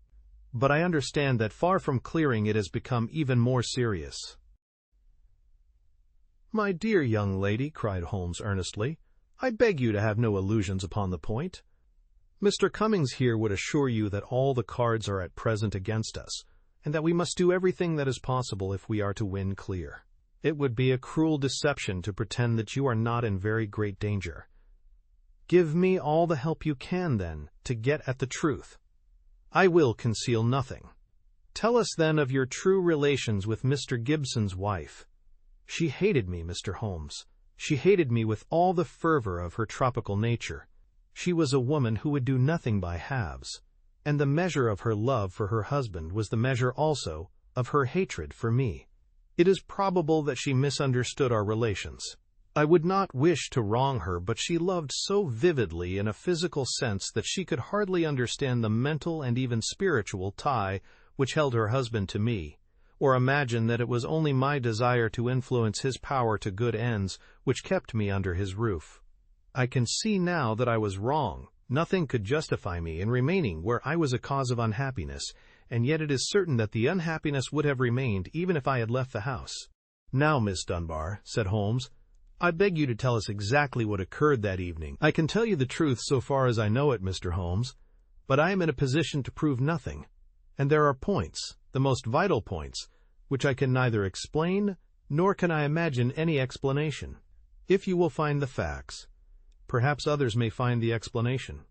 But I understand that far from clearing, it has become even more serious." "My dear young lady," cried Holmes earnestly, "I beg you to have no illusions upon the point. Mr. Cummings here would assure you that all the cards are at present against us, and that we must do everything that is possible if we are to win clear. It would be a cruel deception to pretend that you are not in very great danger. Give me all the help you can, then, to get at the truth. I will conceal nothing. Tell us, then, of your true relations with Mr. Gibson's wife. She hated me, Mr. Holmes. She hated me with all the fervor of her tropical nature. She was a woman who would do nothing by halves, and the measure of her love for her husband was the measure also of her hatred for me. It is probable that she misunderstood our relations. I would not wish to wrong her, but she loved so vividly in a physical sense that she could hardly understand the mental and even spiritual tie which held her husband to me, or imagine that it was only my desire to influence his power to good ends which kept me under his roof. I can see now that I was wrong. Nothing could justify me in remaining where I was a cause of unhappiness, and yet it is certain that the unhappiness would have remained even if I had left the house." "Now, Miss Dunbar," said Holmes, "I beg you to tell us exactly what occurred that evening." "I can tell you the truth so far as I know it, Mr. Holmes, but I am in a position to prove nothing, and there are points, the most vital points, which I can neither explain, nor can I imagine any explanation. If you will find the facts, perhaps others may find the explanation.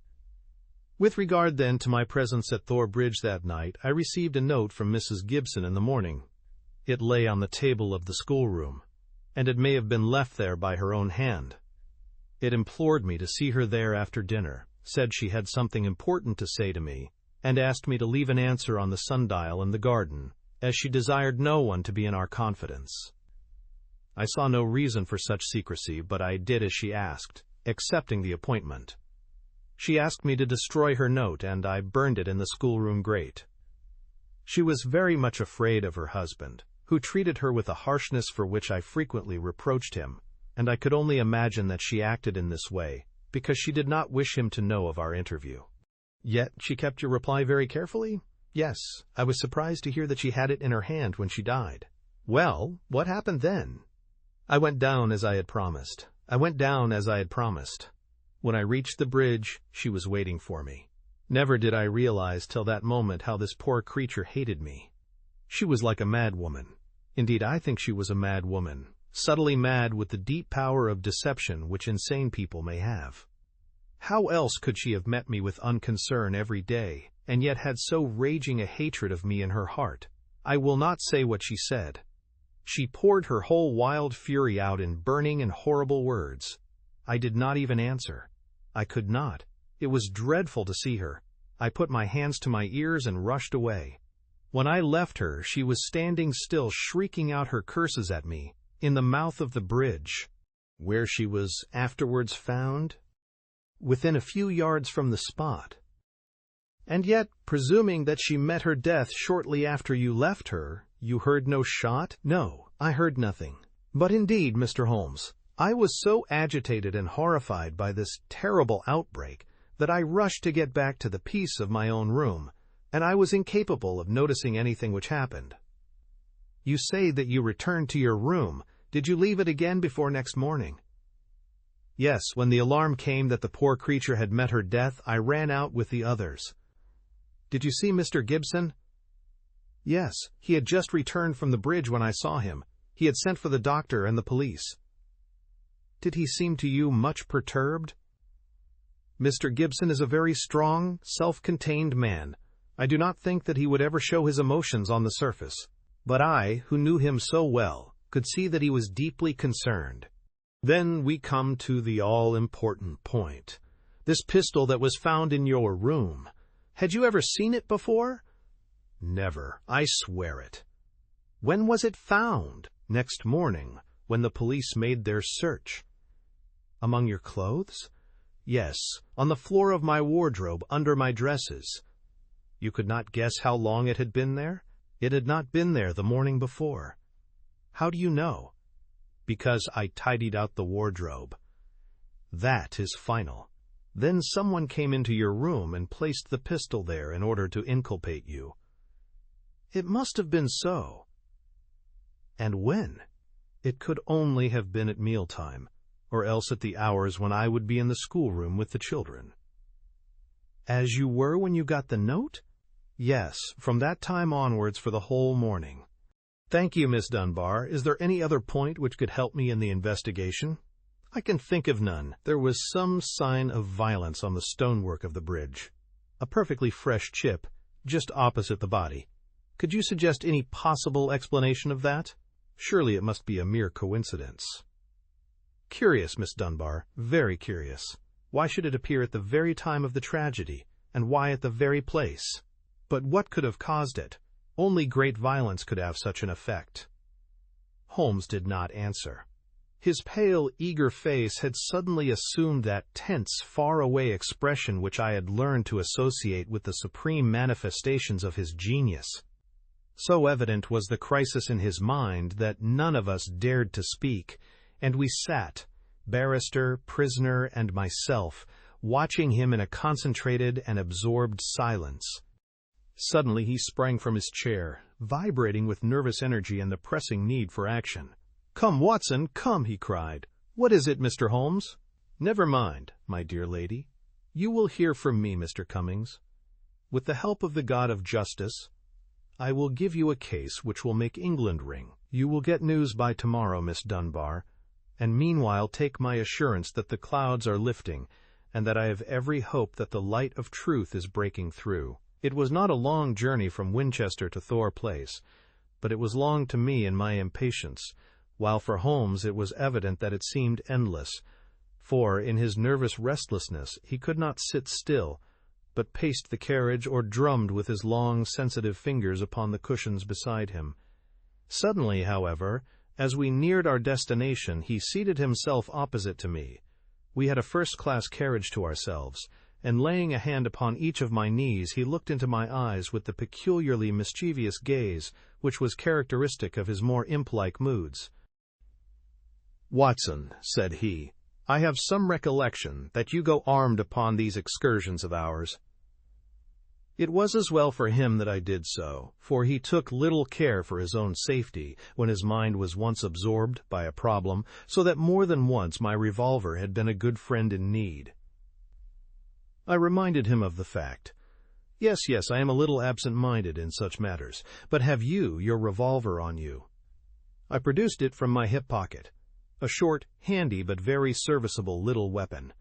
With regard, then, to my presence at Thor Bridge that night, I received a note from Mrs. Gibson in the morning. It lay on the table of the schoolroom, and it may have been left there by her own hand. It implored me to see her there after dinner, said she had something important to say to me, and asked me to leave an answer on the sundial in the garden, as she desired no one to be in our confidence. I saw no reason for such secrecy, but I did as she asked, accepting the appointment. She asked me to destroy her note, and I burned it in the schoolroom grate. She was very much afraid of her husband, who treated her with a harshness for which I frequently reproached him, and I could only imagine that she acted in this way because she did not wish him to know of our interview." "Yet she kept your reply very carefully?" "Yes, I was surprised to hear that she had it in her hand when she died." "Well, what happened then?" "I went down as I had promised. When I reached the bridge, she was waiting for me. Never did I realize till that moment how this poor creature hated me. She was like a mad woman. Indeed, I think she was a mad woman, subtly mad with the deep power of deception which insane people may have. How else could she have met me with unconcern every day, and yet had so raging a hatred of me in her heart? I will not say what she said. She poured her whole wild fury out in burning and horrible words. I did not even answer. I could not. It was dreadful to see her. I put my hands to my ears and rushed away. When I left her, she was standing still, shrieking out her curses at me, in the mouth of the bridge, where she was afterwards found, within a few yards from the spot. And yet, presuming that she met her death shortly after you left her, you heard no shot?" "No, I heard nothing. But indeed, Mr. Holmes, I was so agitated and horrified by this terrible outbreak that I rushed to get back to the peace of my own room, and I was incapable of noticing anything which happened." "You say that you returned to your room. Did you leave it again before next morning?" "Yes, when the alarm came that the poor creature had met her death, I ran out with the others." Did you see Mr. Gibson?" "Yes, he had just returned from the bridge when I saw him. He had sent for the doctor and the police." "Did he seem to you much perturbed?" "Mr. Gibson is a very strong, self-contained man. I do not think that he would ever show his emotions on the surface. But I, who knew him so well, could see that he was deeply concerned." "Then we come to the all-important point. This pistol that was found in your room. Had you ever seen it before?" "Never, I swear it." "When was it found?" "Next morning, when the police made their search." "Among your clothes?" "Yes, on the floor of my wardrobe, under my dresses." "You could not guess how long it had been there?" "It had not been there the morning before." "How do you know?" "Because I tidied out the wardrobe." "That is final. Then someone came into your room and placed the pistol there in order to inculpate you." "It must have been so." "And when?" "It could only have been at mealtime, or else at the hours when I would be in the schoolroom with the children." "As you were when you got the note?" "Yes, from that time onwards for the whole morning." "Thank you, Miss Dunbar. Is there any other point which could help me in the investigation?" "I can think of none. There was some sign of violence on the stonework of the bridge. A perfectly fresh chip, just opposite the body. Could you suggest any possible explanation of that? Surely it must be a mere coincidence." "Curious, Miss Dunbar, very curious. Why should it appear at the very time of the tragedy, and why at the very place? But what could have caused it? Only great violence could have such an effect." Holmes did not answer. His pale, eager face had suddenly assumed that tense, far-away expression which I had learned to associate with the supreme manifestations of his genius. So evident was the crisis in his mind that none of us dared to speak, and we sat, barrister, prisoner, and myself, watching him in a concentrated and absorbed silence. Suddenly he sprang from his chair, vibrating with nervous energy and the pressing need for action. "Come, Watson, come," he cried. "What is it, Mr. Holmes?" "Never mind, my dear lady. You will hear from me, Mr. Cummings. With the help of the God of justice, I will give you a case which will make England ring. You will get news by tomorrow, Miss Dunbar, and meanwhile take my assurance that the clouds are lifting, and that I have every hope that the light of truth is breaking through. It was not a long journey from Winchester to Thor Place, but it was long to me in my impatience, while for Holmes it was evident that it seemed endless, for in his nervous restlessness he could not sit still, but paced the carriage or drummed with his long, sensitive fingers upon the cushions beside him. Suddenly, however, as we neared our destination, he seated himself opposite to me. We had a first-class carriage to ourselves, and laying a hand upon each of my knees, he looked into my eyes with the peculiarly mischievous gaze which was characteristic of his more imp-like moods. "Watson," said he, "I have some recollection that you go armed upon these excursions of ours." It was as well for him that I did so, for he took little care for his own safety when his mind was once absorbed by a problem, so that more than once my revolver had been a good friend in need. I reminded him of the fact. Yes, I am a little absent-minded in such matters, but have you your revolver on you?" I produced it from my hip pocket, a short, handy, but very serviceable little weapon.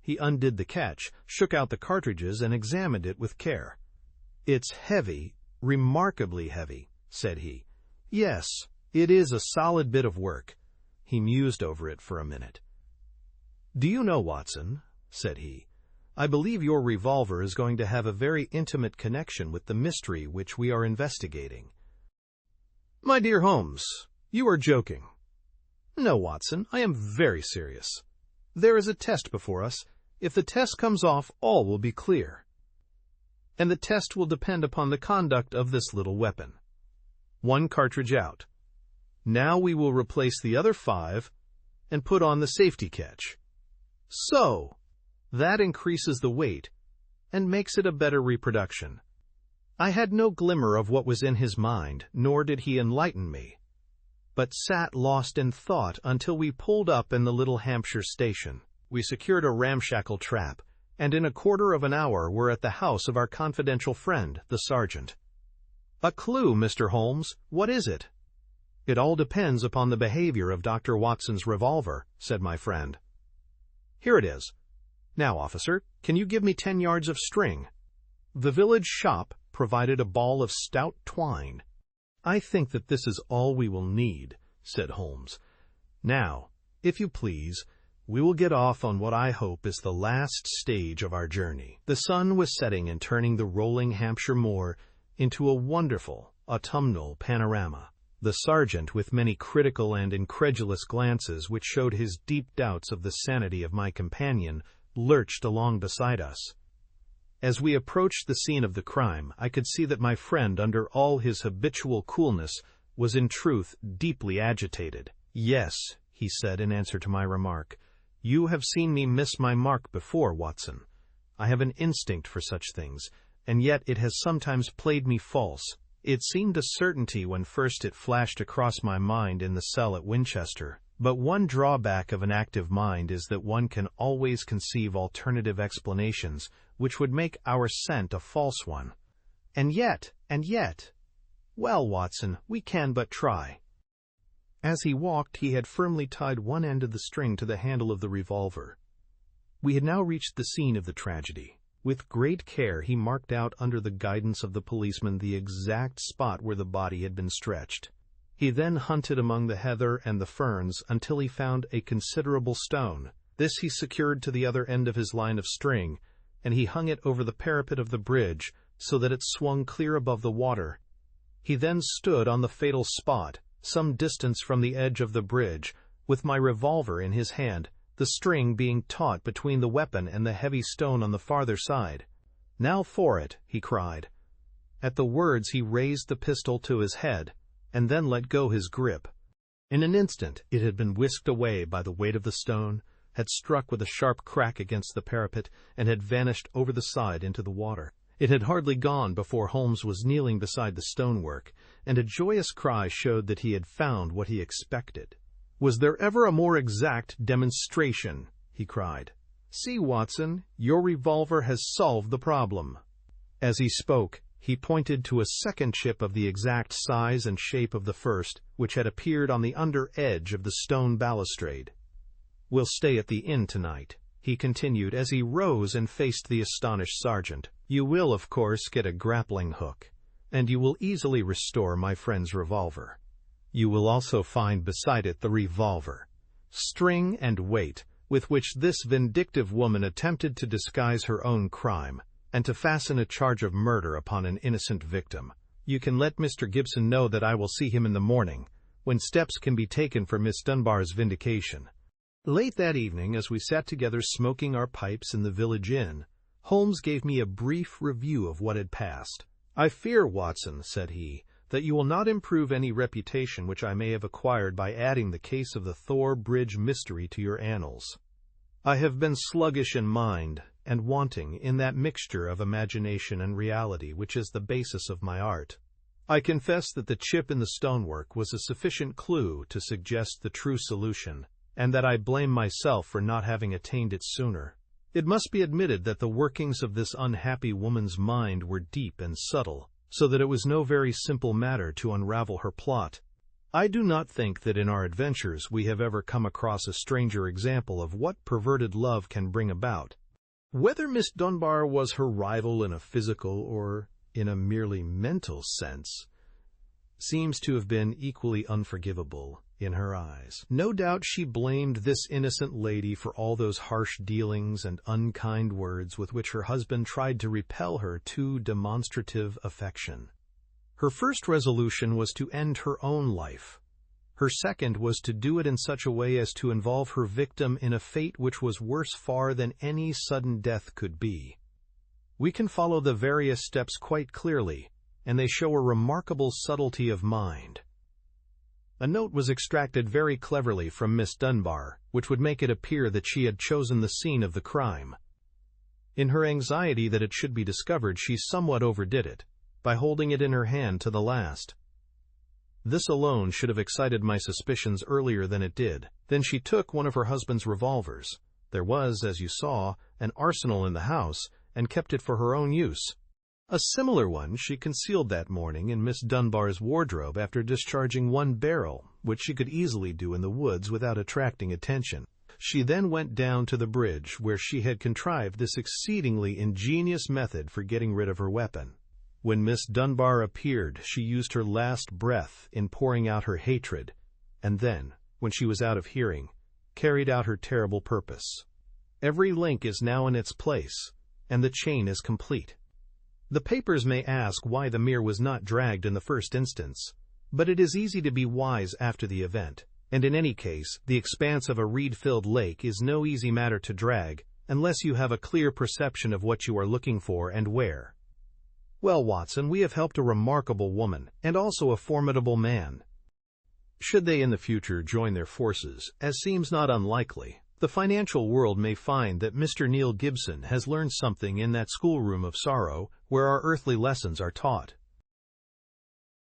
He undid the catch, shook out the cartridges, and examined it with care. "It's heavy, remarkably heavy," said he. "Yes, it is a solid bit of work." He mused over it for a minute. "Do you know, Watson," said he, "I believe your revolver is going to have a very intimate connection with the mystery which we are investigating." "My dear Holmes, you are joking." "No, Watson, I am very serious. There is a test before us. If the test comes off, all will be clear. And the test will depend upon the conduct of this little weapon. One cartridge out. Now we will replace the other 5 and put on the safety catch. So, that increases the weight and makes it a better reproduction." I had no glimmer of what was in his mind, nor did he enlighten me, but sat lost in thought until we pulled up in the little Hampshire station. We secured a ramshackle trap, and in a quarter of an hour were at the house of our confidential friend, the sergeant. "A clue, Mr. Holmes. What is it?" "It all depends upon the behavior of Dr. Watson's revolver," said my friend. "Here it is. Now, officer, can you give me 10 yards of string?" The village shop provided a ball of stout twine. "I think that this is all we will need," said Holmes. "Now, if you please, we will get off on what I hope is the last stage of our journey." The sun was setting and turning the rolling Hampshire moor into a wonderful autumnal panorama. The sergeant, with many critical and incredulous glances which showed his deep doubts of the sanity of my companion, lurched along beside us. As we approached the scene of the crime, I could see that my friend, under all his habitual coolness, was in truth deeply agitated. "Yes," he said in answer to my remark, "you have seen me miss my mark before, Watson. I have an instinct for such things, and yet it has sometimes played me false. It seemed a certainty when first it flashed across my mind in the cell at Winchester, but one drawback of an active mind is that one can always conceive alternative explanations which would make our scent a false one. And yet, well, Watson, we can but try." As he walked, he had firmly tied one end of the string to the handle of the revolver. We had now reached the scene of the tragedy. With great care, he marked out under the guidance of the policeman the exact spot where the body had been stretched. He then hunted among the heather and the ferns until he found a considerable stone. This he secured to the other end of his line of string, and he hung it over the parapet of the bridge so that it swung clear above the water. He then stood on the fatal spot, some distance from the edge of the bridge, with my revolver in his hand, the string being taut between the weapon and the heavy stone on the farther side. "Now for it," he cried. At the words he raised the pistol to his head, and then let go his grip. In an instant it had been whisked away by the weight of the stone, had struck with a sharp crack against the parapet, and had vanished over the side into the water. It had hardly gone before Holmes was kneeling beside the stonework, and a joyous cry showed that he had found what he expected. "Was there ever a more exact demonstration?" he cried. "See, Watson, your revolver has solved the problem." As he spoke, he pointed to a second chip of the exact size and shape of the first, which had appeared on the under edge of the stone balustrade. "We'll stay at the inn tonight," he continued as he rose and faced the astonished sergeant. "You will, of course, get a grappling hook, and you will easily restore my friend's revolver. You will also find beside it the revolver, string, and weight with which this vindictive woman attempted to disguise her own crime, and to fasten a charge of murder upon an innocent victim. You can let Mr. Gibson know that I will see him in the morning, when steps can be taken for Miss Dunbar's vindication." Late that evening, as we sat together smoking our pipes in the village inn, Holmes gave me a brief review of what had passed. "I fear, Watson," said he, "that you will not improve any reputation which I may have acquired by adding the case of the Thor Bridge mystery to your annals. I have been sluggish in mind, and wanting in that mixture of imagination and reality which is the basis of my art. I confess that the chip in the stonework was a sufficient clue to suggest the true solution, and that I blame myself for not having attained it sooner. It must be admitted that the workings of this unhappy woman's mind were deep and subtle, so that it was no very simple matter to unravel her plot. I do not think that in our adventures we have ever come across a stranger example of what perverted love can bring about. Whether Miss Dunbar was her rival in a physical or in a merely mental sense seems to have been equally unforgivable in her eyes. No doubt she blamed this innocent lady for all those harsh dealings and unkind words with which her husband tried to repel her too demonstrative affection. Her first resolution was to end her own life. Her second was to do it in such a way as to involve her victim in a fate which was worse far than any sudden death could be. We can follow the various steps quite clearly, and they show a remarkable subtlety of mind. A note was extracted very cleverly from Miss Dunbar, which would make it appear that she had chosen the scene of the crime. In her anxiety that it should be discovered, she somewhat overdid it, by holding it in her hand to the last. This alone should have excited my suspicions earlier than it did. Then she took one of her husband's revolvers, There was, as you saw, an arsenal in the house, and kept it for her own use. A similar one she concealed that morning in Miss Dunbar's wardrobe after discharging one barrel, which she could easily do in the woods without attracting attention. She then went down to the bridge, where she had contrived this exceedingly ingenious method for getting rid of her weapon. When Miss Dunbar appeared, she used her last breath in pouring out her hatred, and then, when she was out of hearing, carried out her terrible purpose. Every link is now in its place, and the chain is complete. The papers may ask why the mirror was not dragged in the first instance, but it is easy to be wise after the event, and in any case, the expanse of a reed-filled lake is no easy matter to drag unless you have a clear perception of what you are looking for and where. Well, Watson, we have helped a remarkable woman, and also a formidable man. Should they in the future join their forces, as seems not unlikely, the financial world may find that Mr. Neil Gibson has learned something in that schoolroom of sorrow where our earthly lessons are taught.